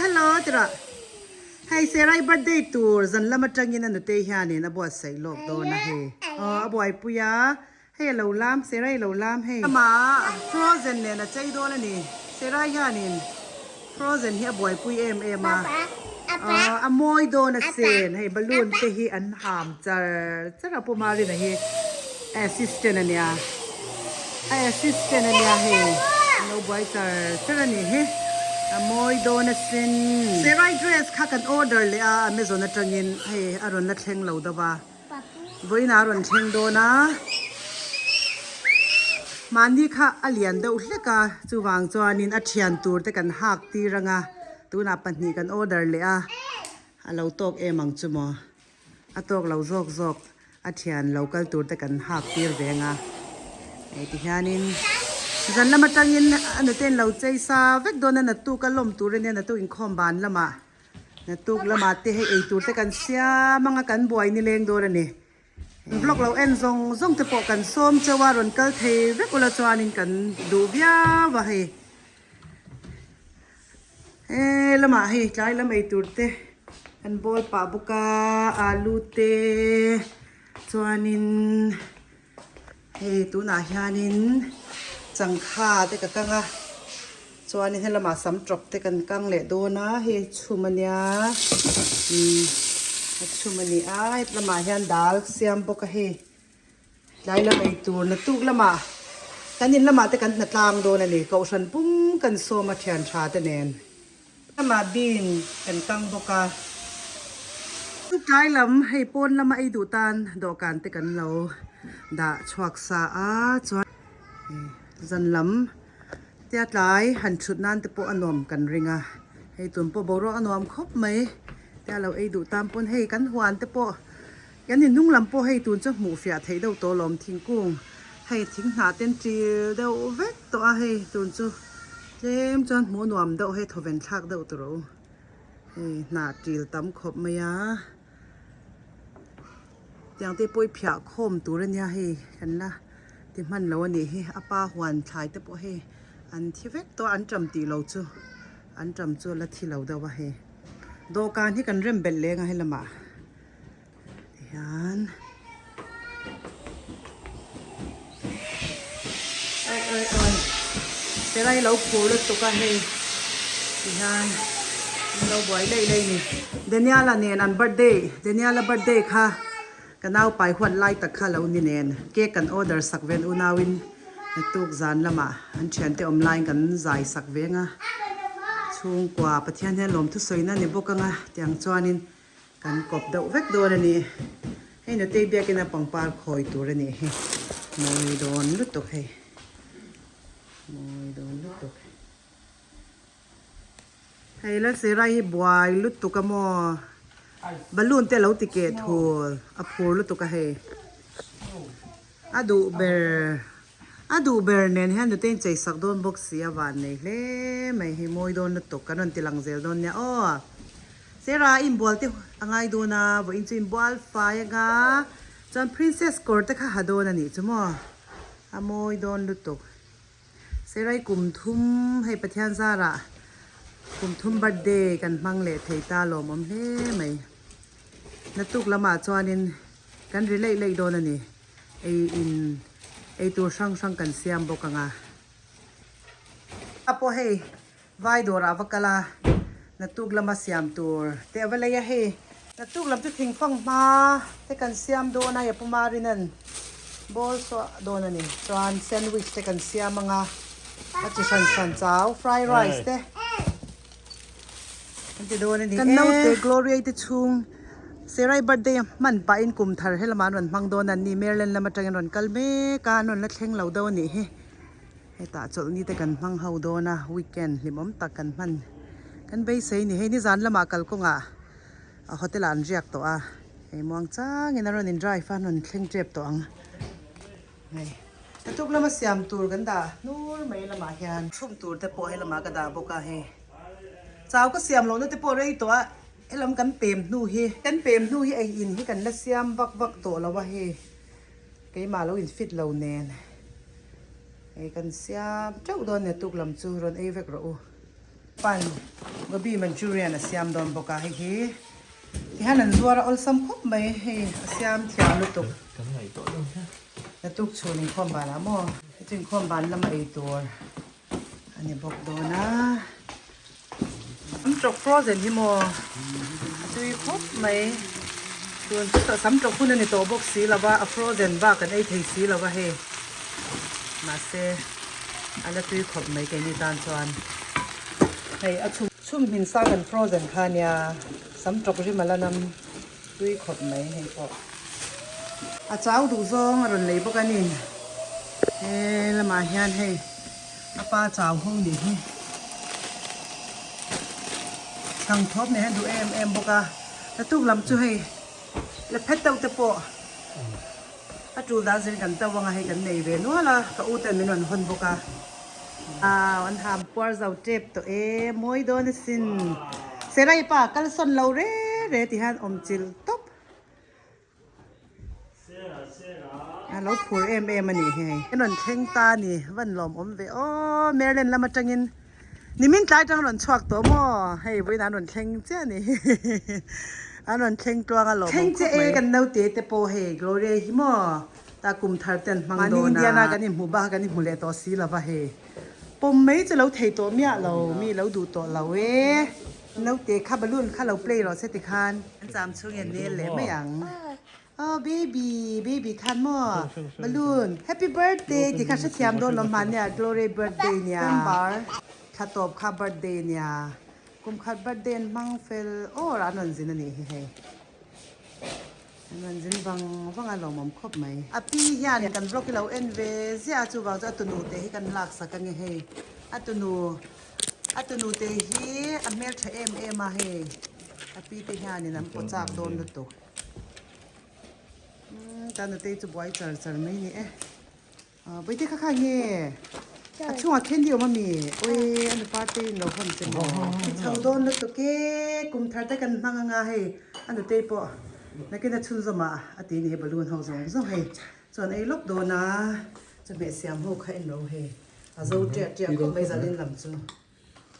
hello tira hay serai birthday tour zan lama tangin anu te hian in abo sei lok do na he aboi puya hey lo lam serai lo lam hey ama frozen ne na chei do na ni serai hian in frozen hi aboi pui em a amoi do na sen hey balloon te hi an ham chara pu mari na hi assistant ania hey no boy chara ni he amoi do na sin serai dress kha kan order le a amazon na tangin hey aron la thleng lo da ba boina aron thleng do na mani kha alian do hleka chuwang chuanin a thian tur te kan hak ti ranga tuna panni kan order le a alo tok emang chumo atok lo zok a thian local tur te kan hak tir venga ei ti hianin zan lama tangin anu ten lo chei sa vek dona na tu ka lom tur ne na tu in khom ban lama na tu lama te he ei tur te kan sia manga kan boi ni leng dor ani vlog lo en zong te po kan som chawa ron kal thei vek ula chuanin kan du bia wa he lama he tlai lama ei tur te kan bol pa buka alu te chuanin hey tu na hianin changkha te ka kanga chuanin helama sam trop te kan kang le do na he chumania chumani ai lama hian dal siam boka he lai la mai tur na tuk lama tanin lama te kan na tlang do na ni ko san pum kan so ma thian tha te nen lama bin kan kang boka tuk lai lam hei pon lama ai du tan do kan te kan lo da chhuak sa a chuan zan lam tiat lai han thut nan te po anom kan ringa hei tun po boro anom khop mai ta lo ei du tam pon hei kan huan te po yan ni nung lam po hei tun chu mu fia thei do to lom thingkung hei thing hna ten tril do vek to a hei tun chu jem chon mu nuam do hei thoven thak do to ro hei na tril tam khop mai a yang te poi phya khom tur ania hei kan la ti man lo ani hi apa huan thai te po he an thi vek to an tram ti lo chu an tram chu la thi lo da wa he do kan hi kan rem bel le nga helama yan ai serai lo phur to ka he yan lo boy lei ni daniela nen an birthday daniela birthday kha kanau pai huan lai tak kha lo ni nen ke kan order sak ven unawin tuk zan lama an thian te online kan zai sak venga chung kwa pathian he lom thu soina ni bokanga tiang chuanin kan kop do vek do ani he no te bia kena pangpar khoi tur ani he moi don lut to he moi don lut to he la serai boy lut to ka mo balloon te lo ticket hol a phur lu to ka he adu ber nen han de ten chei sak don box sia van nei hle mai hi moi don lu to kanon tilang zel don nya o sera in bol te angai do na bo in chin bol fa nga chan princess court te kha hadon ani chumo a moi don lu to serai kum thum hei pathian zara kum thum birthday kan mang le theita lom om hle mai na tuk lama chuanin kan relay lei don ani ei tur sang kan siam bokanga apo hei vai dora vakala na tuk lama siam tur te avalaya he na tuk lam chu thing phang ma te kan siam do na ya pumarinan bol so don ani chuan sandwich te kan siam anga achi san chao fried rice te ante do ani kan no te glory te chung serai birthday man pa in kum thar helama ron mang don an ni merlen lama tang ron kalme ka non la thleng lo do ni he heta chol ni te kan mang ho do na weekend limom tak kan man kan bei sei ni he ni zan lama kal ko nga a hotel an riak to a e mong chang in ron in drive an on thleng trep to ang nei tuk lama siam tur kan da nur mai lama hian thum tur te po helama ka da boka he chaw ka siam lo na te po rei to a elam kan pem nu hi ai in hi kan la siam vak to lawa he ke ma lo in fit lo nen ai kan siam chau don ne tuk lam chu ron ai vek ro ปันก็บีมันจูเรียนเสียมโดนบกาให้ที่ฮันนันซัวร์อลซัมคบไม่ให้เสียมเที่ยวลุตุกแล้วตุกชวนข้อมบานละมั่วจึงข้อมบานละมาอีตัวอันนี้บอกโดนะซ้ำจกฟรอเซนที่มั่วจุยคบไม่ส่วนซ้ำจกคุณในตัวบอกสีละว่าฟรอเซนบ้ากันไอ้ที่สีละว่าเฮมาเซอันละจุยคบไม่แกนี่ตานชวนให้อาชุ่มหินซ่ากันฟรอเซนคาเนียซ้ำจกที่มาละนำจุยคบไม่ให้พออาเจ้าดูซองอรุณเลยพวกกันนี่เฮ้ละมาเฮียนให้อาป้าเจ้าห้องดีให้ทางท็อปเนี่ยดูเอ็มพวกอะแล้วตุ้งลำช่วยแล้วเพชรเต้าตะโปะอาจูดาสิกันเต้าวังให้กันในเวนัวละก็อุตส่าห์มีนวลคนพวกอะวันทำปัวเจ้าเจ็บตัวมวยโดนสินเสร็จไรป่ะกัลสันเราเร่ที่ฮันอมจิลตบเราพูดเอ็มมันนี่ไงนนเข่งตานี่วันลมอมเวโอ้เมรเลนละมาจังยินนี่มินตายจังนนชวักตัวมั่วให้ไว้นานนเข่งเจ้านี่อันนนเข่งตัวกันหรอเข่งเจ้ากันเอาเตะแต่โปเฮกโรเรฮิโมตากุมทาร์เตนมังโดนาอินเดียนากันนี่หมู่บ้านกันนี่หมู่เลตัวสีละวะเฮปมไม่จะเราเทตัวเมียเรามีเราดูตัวเราเราเตะข้าบอลลูนข้าเราเปย์เราเซติคานจำช่วงนี้เลยไม่ยังOh baby kan mo balloon happy birthday ที่ข้าจะเทียมโดนลมพันเนี่ย glory birthday เนี่ยข้าตบข้า birthday เนี่ยกุมข้า birthday มังเฟลโอ้ร้านนั้นสินะนี่เฮ้นั่นสิฟังอารมณ์มันครบไหมอ่ะพี่ยานกันบล็อกเราเอ็นเวสยาจูบางจะตุนูเตะให้กันลักสักกันเฮ้อ่ะตุนูเตะฮีอ่ะเมลเชเอ็มมาเฮ้อ่ะพี่เตะยานนี่นะมันก็จากโดนลุตุตอนนี้จะบ่อยจัดไม่เนี่ยไปที่ข้างๆเนี่ยช่วงแค่เดียวมันมีโอ้ยอันนี้ปาร์ตี้เราคนเต็มทางโดนแล้วตัวเก๋กุมทาร์ได้กันนั่งง่ายอันนี้เตะปะนักเก็ตชุ่มสมาอันนี้เนี่ยบอลลูนเขาส่งให้ส่วนไอ้ลูกโดนนะจะเบียดเสียมหัวใครเราให้เราเจ๊ก็ไม่จะเล่นลำจู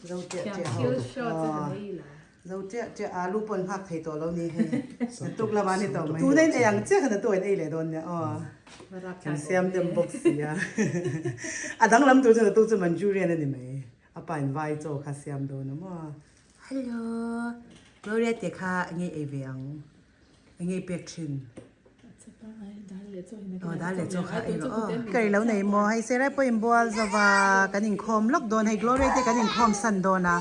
เราเจ๊เราเจ๊อาลูปนหักไทยตัวเรานี่ให้ตุกละวันนี่ตัวไม่ตัวนี้อย่างเจ๊ขนาดตัวนี้เลยโดนเนี่ยอ๋อเสียมเต็มบ็อกซี่อ่ะดังลำตัวจะมันจูเรียนนี่ไหมป่านไวโจค่ะเสียมโดนนะมั้งฮัลโหลเราเรียกเด็กค่ะงี้เอเวียงงี้เปียกชินได้เลยโจค่ะอีกอ๋อเกิดแล้วไหนมอให้เซร่าปอยบัวจะว่ากันยิงคอมล็อกโดนให้กลัวเรียกกันยิงคอมสันโดนนะ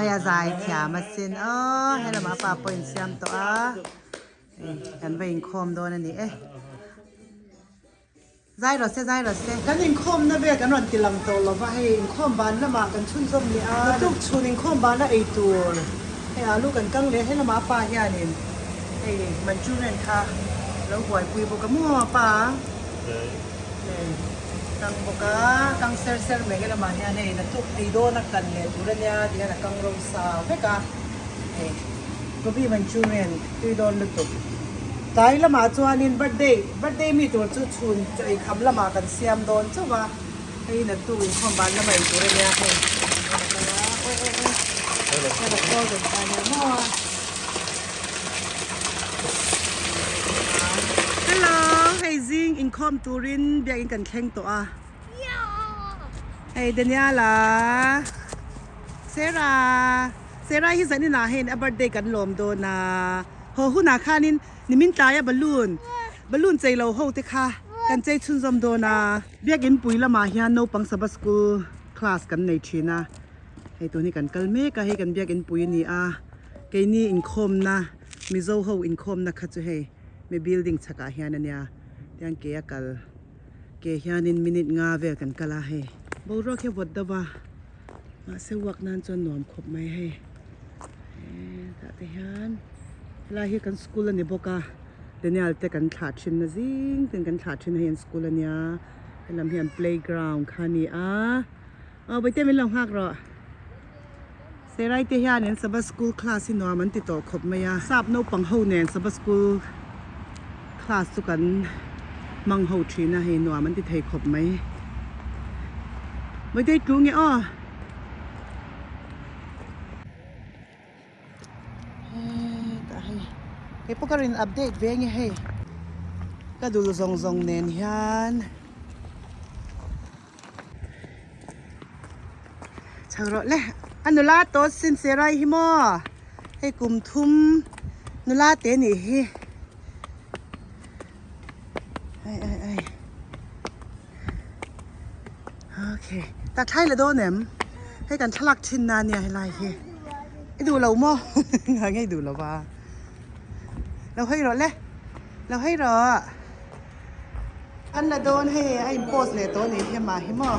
อย่าใจเขียมาสินให้เรามาป่าปนเสียมตัวกันไปอินคอมโดนอันนี้ใจหรอเสียกันอินคอมนะเบียกันวันที่ลำโตเราว่าให้อินคอมบ้านละมากันชุ่มส้มนี่ทุกชุนอินคอมบ้านละไอตัวให้ลูกกันกังเลยให้เรามาป่าเฮียนี่ให้มันจุเรนค่ะแล้วหวยปุยบุกมั่วป่ากังบกกังเซอร์เมกันละมาเนี่ยนะทุกตีโดนักกันเนี่ยดูเรื่องนี้นะกังโรซาเมกะก็พี่มันชูเรียนตีโดนลุตุตายละมาจวนนินบัดเดย์มีตัวจุดชุนจะอีกคำละมากันเสียมโดนเจ้าว่าให้นักตู้ข้อมบ้านละมาอีกตัวเรื่องนี้ให้แค่แบบก็สนใจเนี่ยมั่วฮัลโหลเฮ้ยซิงอินคอมตูรินเบียกินกันแข่งตัวเฮ้ยเดนิอาล่ะเซราฮิสันนี่นาเห็นอัปเดตกันลมโดนาโหหุ่นอาคานินนิมินตายบอลลูนใจเราโหติค่ะกันใจชุนซอมโดนาเบียกินปุ๋ยละมาเฮียนโนปังสบัสกูคลาสกันในชีนะให้ตัวนี้กันกัลเมกให้กันเบียกินปุ๋ยนี่เกนี่อินคอมนะมิโซโฮอินคอมนะคัจจุให้มีบิลดิ้งชักอาเฮียนันเนี่ยยังเกียกัลเกียเฮียนินมินิทงาเวกันกัลาให้บรอแค่วัดดว่ามาเสวักนั้นจนหนอมขบไม่ให้แต่เฮียนลาเฮียกันสกูลนี่บอกเดี๋ยวนี้อัลเตกันขาดชินนะซิงถึงกันขาดชินให้ยันสกูลเนี่ยลำเฮียน playground คันนี้ไปเต้นไม่ลงหักหรอเซไรเทียนสบัสกูลคลาสสินอมันติดต่อขบไม่ยาทราบโนปังเฮาเนนสบัสกูลคลาสสุกันมังเฮาชีนะให้หนัวมันติดเทขบไหม ไม่ได้จูงไงอ้อแต่ให้พวกเราอัปเดตเวงให้ก็ดูซองเนียนยันชาวรถเลยอันนุลาโต๊ะสินเสไรฮิโมให้กลุ่มทุ่มนุลาเตนี่ไอ้โอเคตัดไทยละโดนเนี่ยให้กันฉลักชินนานเนี่ยให้ไรเฮไอ้ดูเราโม่ให้ดูเราว่าเราให้รถเลยเราให้รออันละโดนให้ไอ้โพสเลยตัวนี้ให้มาให้โม่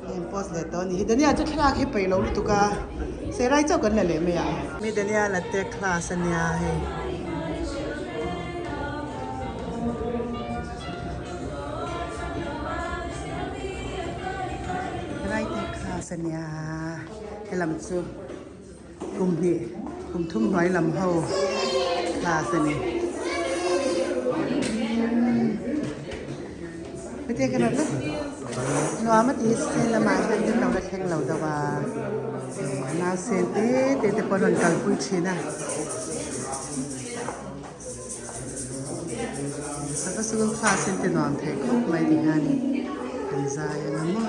ให้โพสเลยตัวนี้เดี๋ยวนี้อาจจะฉลักให้ไปเราลูกตุกาเสไรเจ้ากันเลยไม่อยากมีเดี๋ยวนี้ละเตะคลาสเนี่ยให้สัญญาให้ลำซุกลุ่มนี้กลุ่มทุ่มน้อยลำเฮาลาสนี่ไม่เจอกันหรอกนะนัวมัดอีสเซนละมาเป็นที่เราได้แข่งเราแต่ว่านาเซนเตปอนกันคุยชีนะสักก็สู้คลาสเซนเตนอนเทคไม่ดีงานเป็นใจนะมั่ง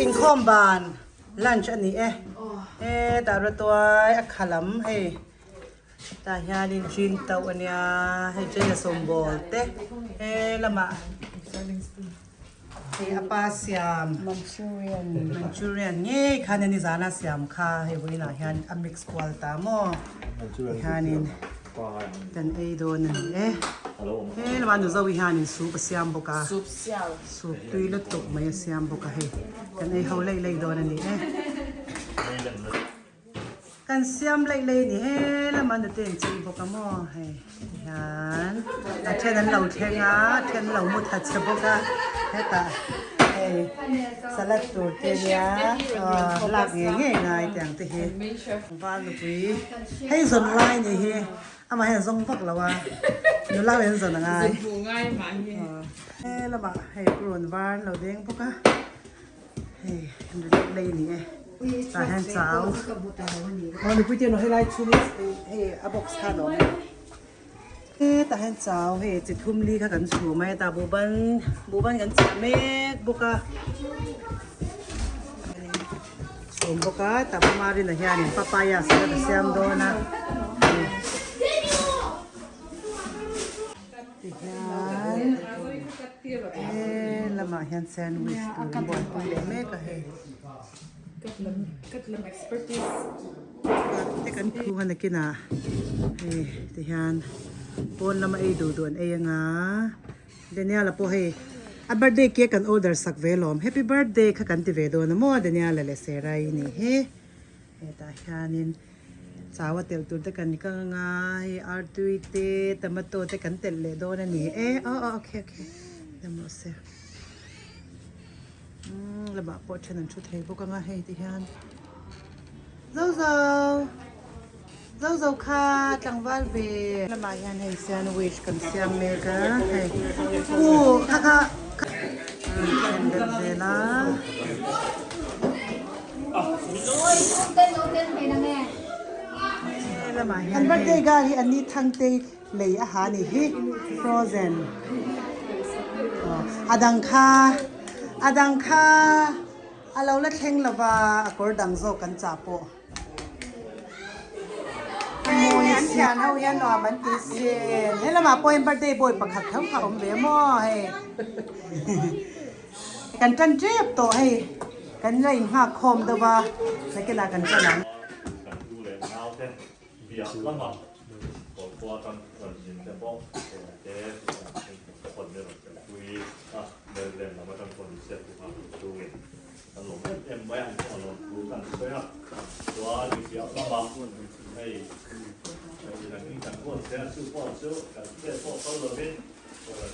อินคอมบานลันช์อันนี้แต่ละตัวอักขลัมแต่ยาดินจินเตาอันนี้ให้เจอสมบูรณ์ละมาอาปาสยามมันจูเรียนนี่คันนี้จานาสยามค่ะให้ไว้นะฮันอเมริกสควอลตามอฮันนี่กันโดนละมันดูจะวิหานิสูบสยามบุกาสูบตุยละตุกไม่สยามบุกากันเขาเล่โดนนี่กันสยามเล่นี่ละมันเต้นจีบุกามอฮันแต่เช่นนั้นเราเช่นเช่นเรามุทัดบุกาตาสลัดตัวเทียหลักง่ายแต่งตัวบ้านลูกพี่ให้สนไล่นี่อามาเห็นทรงพวกเราว่าหนูเล่าเห็นสนง่ายง่ายมากแล้วมาให้กลุ่นบ้านเราเด้งพวกอะเล็กๆนี่ตาแห้งสาวลูกพี่เจ้าหนูให้ไล่ชุดอาบอกสถานหน่อยแต่เห็นเจ้าจะทุ่มลีค่ะกันสูไหมแต่บุบันกันจะเมกบุกะสูบุกะแต่พมารินเฮียนี่ปะปายาสุดเสียมโดนะละมาเห็นแซนด์วิชตัวบอลตัวเล็กเมกะกัดลำ expertise แต่กันครูฮันกินะที่ฮันปนละมาดูดวนยังไงเดี๋ยวนี้ละพอa birthday cake kan order sak velom happy birthday kha kan ti ve do na mo de nya le se rai ni ta hianin chawa tel tur te kan ka nga artui te tomato te kan tel le do na ni okay da mo se la ba po chen an chu thei bo ka nga ti hian zau kha tangwal ve la ma hian sandwich kan siam me ka kha Zela. An birthday ga hi ani thang te lei a ha ni hi frozen. Adang kha alo la thleng lawa akor dang zo kan cha po. Moi sian ho yan no man ti sin. Hela ma po birthday boy pakhat thau kha om ve moกันจันเจ็บตัวให้กันเลยหักคมตัวว่าในกีฬากันจะนั้นดูแลเอาแค่เบียร์ละหมาดตัวตอนยินแต่ป้องเจ๊คนเดินคุยเดินเล่นเราไม่ต้องคนเสียทุกครั้งดูเองตลกไว้อันนี้เราดูกันด้วยครับตัวเบียร์ละหมาดให้อย่างนี้กันพวกเสียชื่อพวกชื่อกันเสียพวกเขาเลย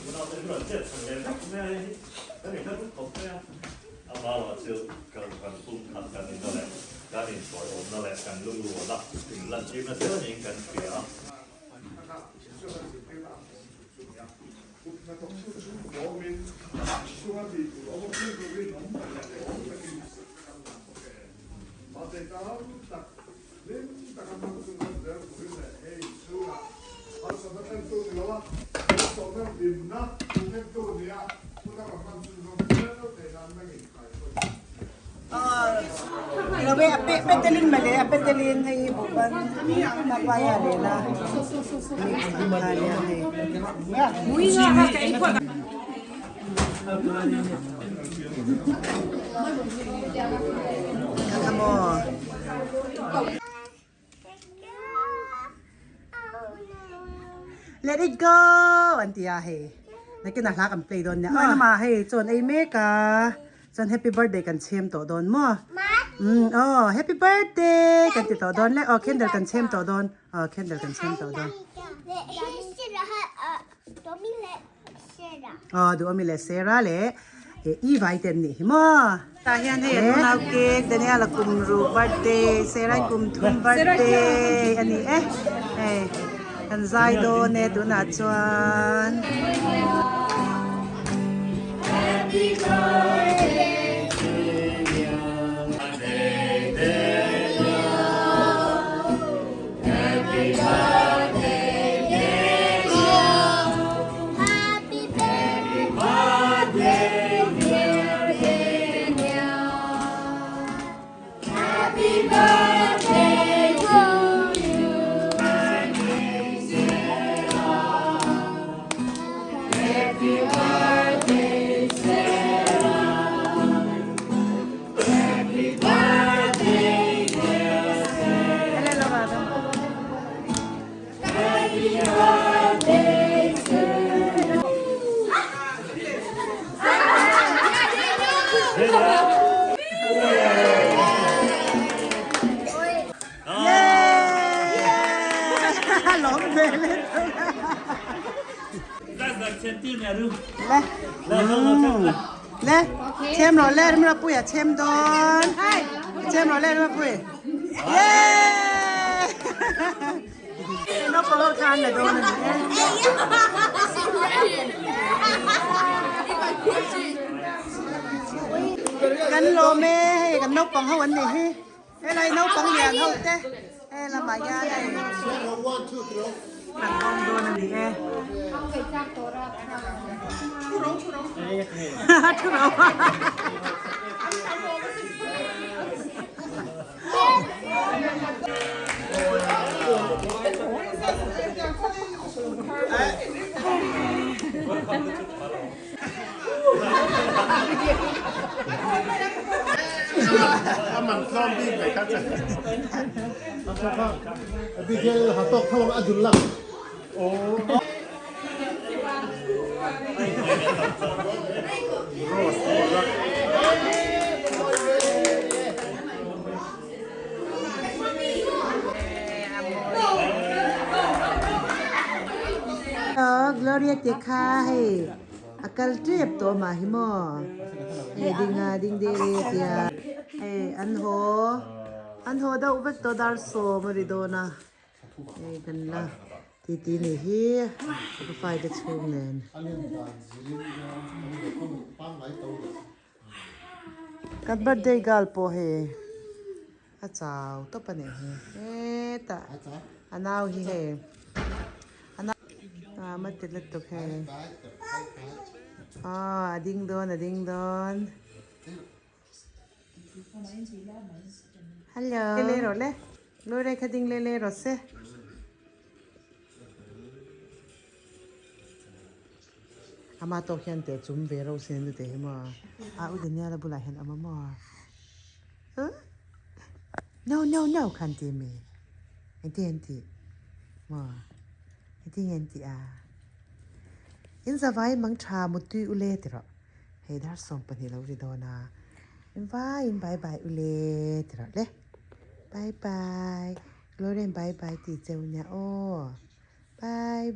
มันเอาเป็นเรื่องเจ็บทางเล่นไม่那你看不口对啊，啊，阿媽話燒舊份搬近近年都嚟，家年財我都嚟近碌碌啦，唔撚知咩事已經緊嘅啊。เราไปเตลินมาเลยไปเตลินให้บุกันนักวายอะไรนะนี่มาเลยให้มุ้ยนะฮะไอ้พวกขโมย Let it go อันที่อาเฮนักกินนักลักกันเพลย์โดนเนี่ยเอามาให้จนไอเมกาจน Happy Birthday กันเชมต่อโดนมั้งHappy Birthday กันติดต่อโดนแล้วเคนเดลกันเชมต่อโดนเคนเดลกันเชมต่อโดนดูอมิเลเซราเลยอีไวเต็มนี่มั้งตาเฮียนเห็นน้ำเค้กเดี๋ยวนี้เรากุมรูบัตเดย์เซรากุมทุ่มบัตเดย์อันนี้กันใจโดนเนี่ยดูน่าจวน Happy birthday to you Happy birthday dear Happy birthday dear Happy birthday to you Happy birthday Happy birthday dear Happy birthday toร้องเพลงเล่นเลยเชมหล่อเล่นมาปุ้ยเชมโดนเชมหล่อเล่นมาปุ้ยเย้น้องโปรทานเลยโดนกันโลเม่กันนกปังเขาวันนี้อะไรนกปังเหลียงเขาเต้ละมายาได้ขันกองโดนอันนี้ทุร้องมันคล่อมดิ้นไปครับพี่เจ้าหาตกทวงอดุลลักโอ้Gloria te kai akal trip to ma hi mo dinga ding de tia an ho da ubek to dar so mari do na kan la ti ni hi ko fai de chung nen kan birthday gal po he a chao to pa ne he ta anaw hi he mất tiết lực tục hè đinh đôn hello lê rồi lê lôi đây khá đinh lê rồi xe ama to khen te chum ve ro sen te ma u de nya la bula hen ama ma no kan ti me enti ma enti in zavai mang tha mutu ule tira he dar som pani lo ri dona in bye bye ule tira le bye Gloria bye ti cheu nya o bye